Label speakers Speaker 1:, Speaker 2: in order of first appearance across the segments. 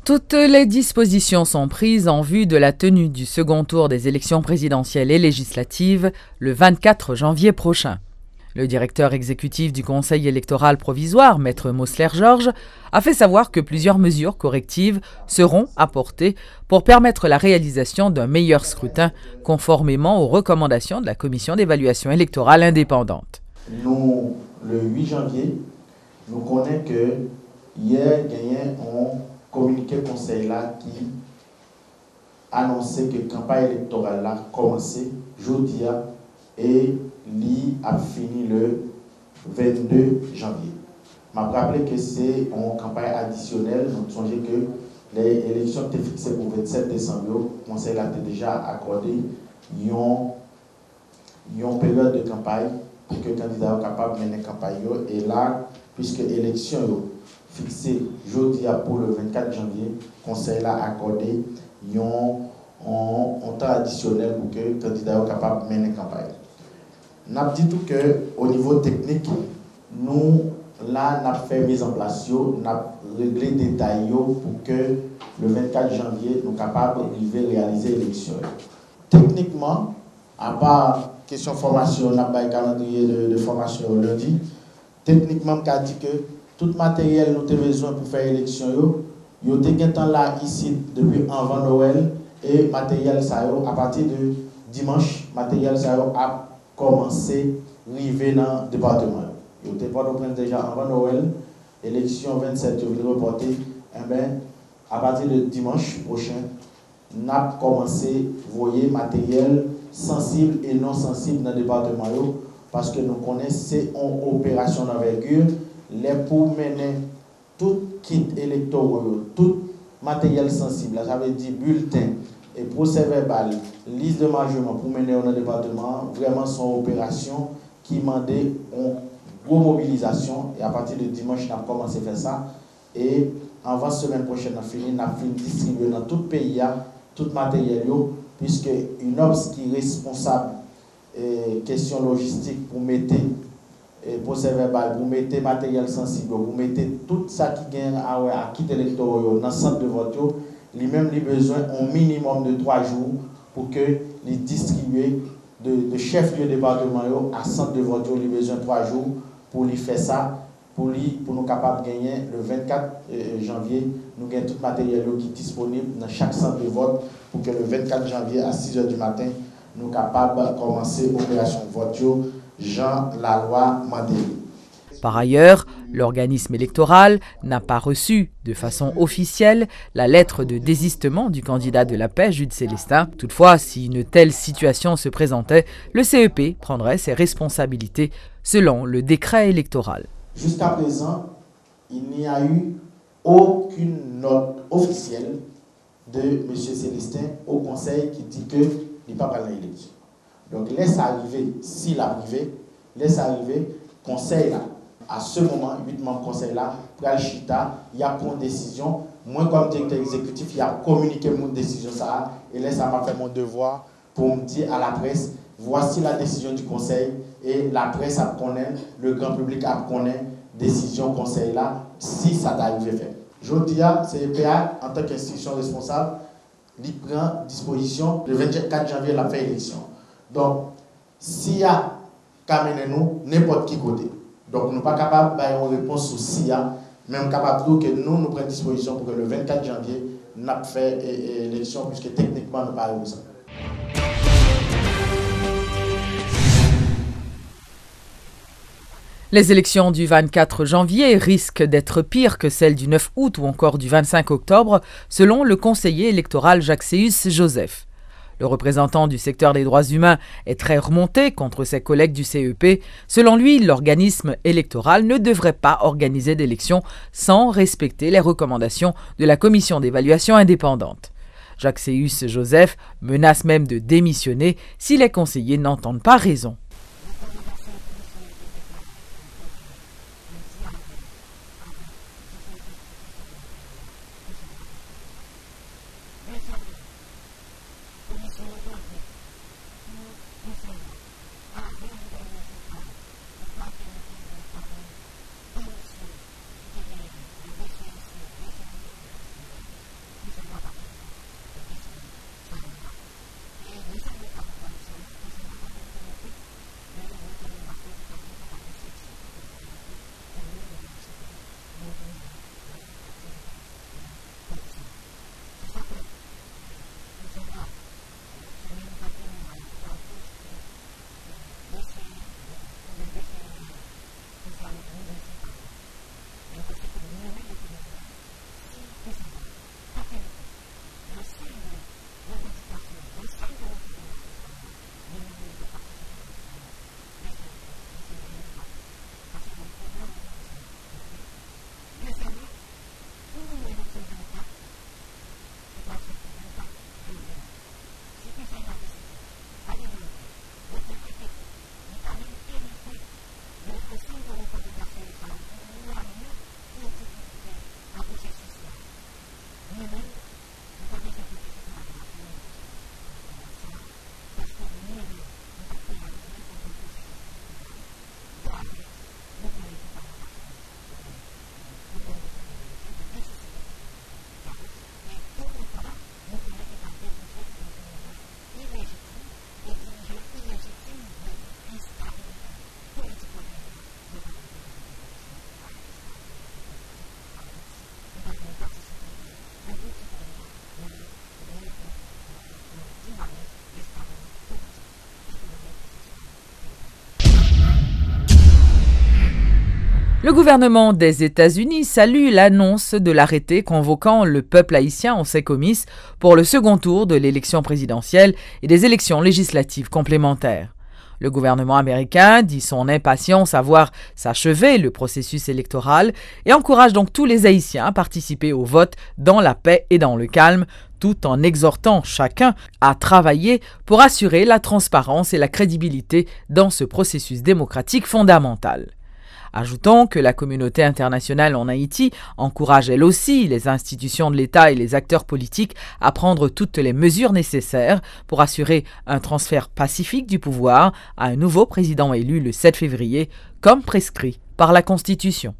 Speaker 1: Toutes les dispositions sont prises en vue de la tenue du second tour des élections présidentielles et législatives le 24 janvier prochain. Le directeur exécutif du Conseil électoral provisoire, Maître Mosler-Georges, a fait savoir que plusieurs mesures correctives seront apportées pour permettre la réalisation d'un meilleur scrutin conformément aux recommandations de la Commission d'évaluation électorale indépendante.
Speaker 2: Nous, le 8 janvier, nous connaissons que hier, on communiqué conseil là qui annonçait que la campagne électorale a commencé jeudi et lui a fini le 22 janvier. Je me rappelle que c'est une campagne additionnelle. Nous songez que les élections étaient fixées pour le 27 décembre. Le conseil a déjà accordé une période de campagne pour que les candidats soient capables de mener la campagne. Et là, puisque l'élection fixé jeudi pour le 24 janvier, le Conseil a accordé un temps additionnel pour que les candidats soient capables de mener la campagne. Nous avons dit tout qu'au niveau technique, nous avons fait mise en place, nous avons réglé les détails pour que le 24 janvier, nous soyons capables de réaliser l'élection. Techniquement, à part question formation, nous avons un calendrier de formation lundi. Techniquement, on a dit que tout matériel nous avons besoin pour faire l'élection, nous avons là ici depuis avant Noël et matériel ça à partir de dimanche, matériel ça a commencé à arriver dans le département. Nous avons déjà avant Noël, élection 27, je vais reporter, à partir de dimanche prochain, nous avons commencé à voir matériel sensible et non sensible dans le département parce que nous connaissons une opération d'envergure. Les pour mener tout kit électoral, tout matériel sensible, ça veut dire bulletin et procès verbal, liste de margement pour mener dans le département, vraiment son opération qui demandait une grosse mobilisation. Et à partir de dimanche, on a commencé à faire ça. Et avant la semaine prochaine, on a fini de distribuer dans tout le pays tout matériel, puisque une OPS qui est responsable question logistique pour mettre procès verbal, pour mettre matériel sensible, pour mettre tout ça qui gagne à quitter l'électorat dans le centre de vote, lui-même a besoin un minimum de 3 jours pour que les distribuer de chef de département à centre de vote, il a besoin de 3 jours pour lui faire ça, pour nous capables de gagner le 24 janvier, nous gagnons tout le matériel qui est disponible dans chaque centre de vote pour que le 24 janvier à 6 h du matin, nous sommes capables de commencer l'opération vote. Jean Laloy Mandé.
Speaker 1: Par ailleurs, l'organisme électoral n'a pas reçu de façon officielle la lettre de désistement du candidat de la paix, Jude Célestin. Toutefois, si une telle situation se présentait, le CEP prendrait ses responsabilités selon le décret électoral.
Speaker 2: Jusqu'à présent, il n'y a eu aucune note officielle de M. Célestin au Conseil qui dit qu'il n'est pas parlé à l'élection. Donc, laisse arriver, s'il a privé, laisse arriver, conseil là. À ce moment, 8 membres conseil là, pral chita, il y a une décision. Moi, comme directeur exécutif, il y a communiqué mon décision ça, et là, ça m'a fait mon devoir pour me dire à la presse, voici la décision du conseil, et la presse a connaît, le grand public a connaît décision conseil là, si ça t'arrive fait. Je dis à CEPA, en tant qu'institution responsable, il prend disposition le 24 janvier, la fait élection. Donc, s'il y a qu'à mener nous, n'importe qui côté. Donc, nous ne sommes pas capables d'avoir une réponse sur s'il y a, même capable que nous prenons disposition pour que le 24 janvier, nous ayons fait l'élection, puisque techniquement, nous n'avons pas ça.
Speaker 1: Les élections du 24 janvier risquent d'être pires que celles du 9 août ou encore du 25 octobre, selon le conseiller électoral Jacques-Céus Joseph. Le représentant du secteur des droits humains est très remonté contre ses collègues du CEP. Selon lui, l'organisme électoral ne devrait pas organiser d'élections sans respecter les recommandations de la commission d'évaluation indépendante. Jacques-Céus Joseph menace même de démissionner si les conseillers n'entendent pas raison. Le gouvernement des États-Unis salue l'annonce de l'arrêté convoquant le peuple haïtien en ses comices pour le second tour de l'élection présidentielle et des élections législatives complémentaires. Le gouvernement américain dit son impatience à voir s'achever le processus électoral et encourage donc tous les Haïtiens à participer au vote dans la paix et dans le calme, tout en exhortant chacun à travailler pour assurer la transparence et la crédibilité dans ce processus démocratique fondamental. Ajoutons que la communauté internationale en Haïti encourage elle aussi les institutions de l'État et les acteurs politiques à prendre toutes les mesures nécessaires pour assurer un transfert pacifique du pouvoir à un nouveau président élu le 7 février, comme prescrit par la Constitution.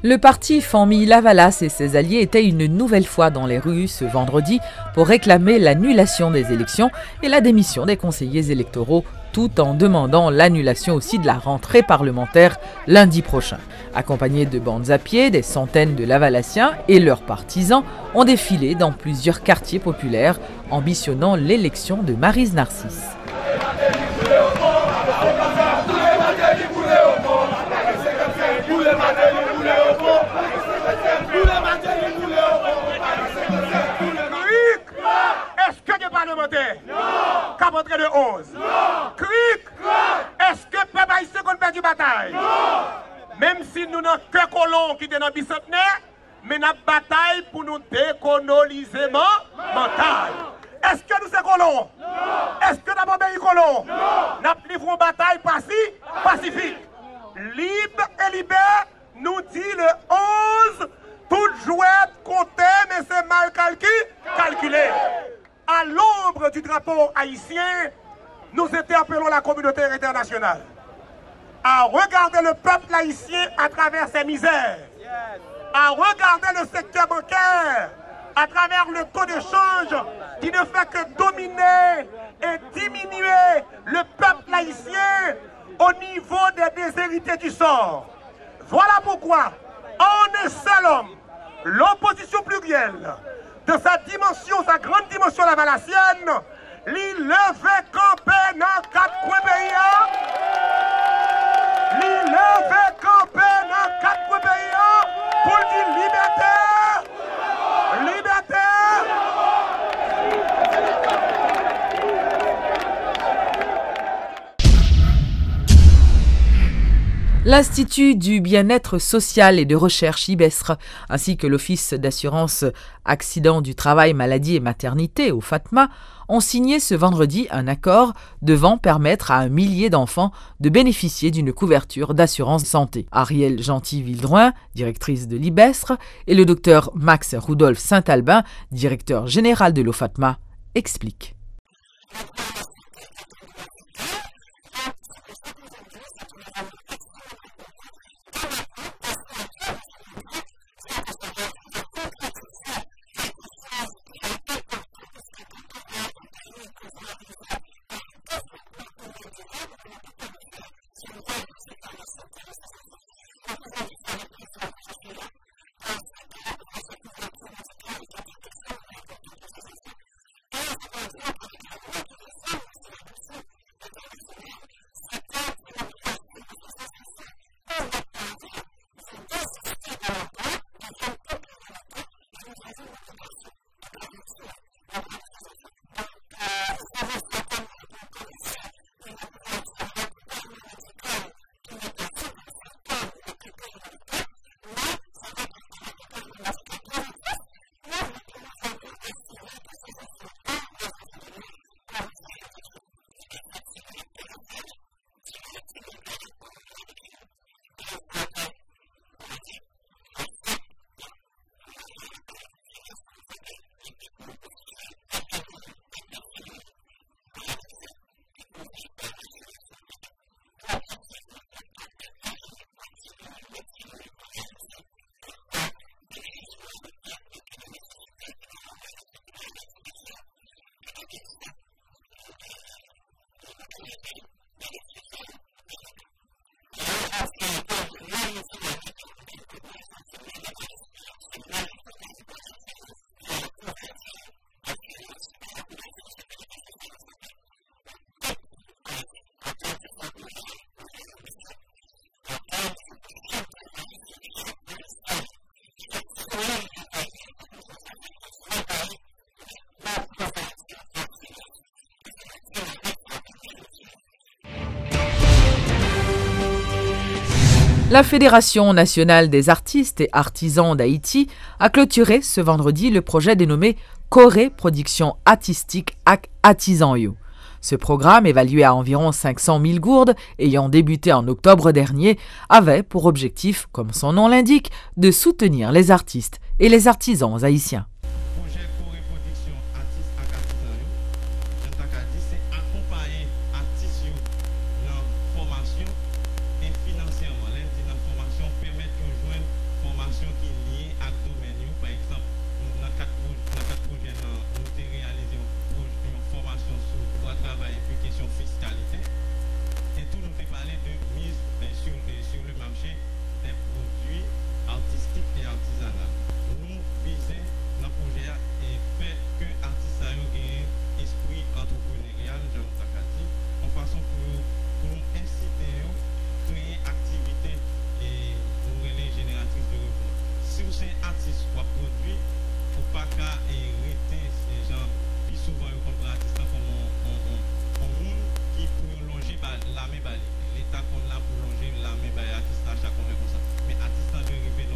Speaker 1: Le parti Famille Lavalas et ses alliés étaient une nouvelle fois dans les rues ce vendredi pour réclamer l'annulation des élections et la démission des conseillers électoraux, tout en demandant l'annulation aussi de la rentrée parlementaire lundi prochain. Accompagnés de bandes à pied, des centaines de Lavalassiens et leurs partisans ont défilé dans plusieurs quartiers populaires, ambitionnant l'élection de Maryse Narcisse.
Speaker 3: Est-ce que les parlementaires capotent de 11? Cric! Est-ce que le peuple haïtien a perdu bataille? Même si nous n'avons que colons qui étaient dans le bicentenaire, mais nous avons bataille pour nous décoloniser mental. Est-ce que nous sommes colons? Est-ce que nous avons obéi colons? Nous avons livré une bataille pacifique. Libre et libère, nous dit le 11, toute jouette comptée, mais c'est mal calculé. À l'ombre du drapeau haïtien, nous interpellons la communauté internationale à regarder le peuple haïtien à travers ses misères, à regarder le secteur bancaire à travers le taux d'échange qui ne fait que dominer et diminuer le peuple haïtien au niveau des déshérités du sort. Voilà pourquoi, en un seul homme, l'opposition plurielle, de sa dimension, sa grande dimension lavalassienne, l'y lever campé dans 4 coins pays, l'y lever campé dans 4 coins pays, pour dire liberté, liberté.
Speaker 1: L'Institut du bien-être social et de recherche IBESR, ainsi que l'Office d'assurance accident du travail, maladie et maternité au FATMA, ont signé ce vendredi un accord devant permettre à 1 millier d'enfants de bénéficier d'une couverture d'assurance santé. Ariel Gentil-Vildroin, directrice de l'IBESR, et le docteur Max Rudolf Saint-Albin, directeur général de l'OFATMA, expliquent. La Fédération nationale des artistes et artisans d'Haïti a clôturé ce vendredi le projet dénommé Corée Production Artistique ak Artisan Yo. Ce programme, évalué à environ 500 000 gourdes, ayant débuté en octobre dernier, avait pour objectif, comme son nom l'indique, de soutenir les artistes et les artisans haïtiens.
Speaker 4: L'État qu'on a pour longer la main artiste à chaque fois comme ça. Mais artiste de rêver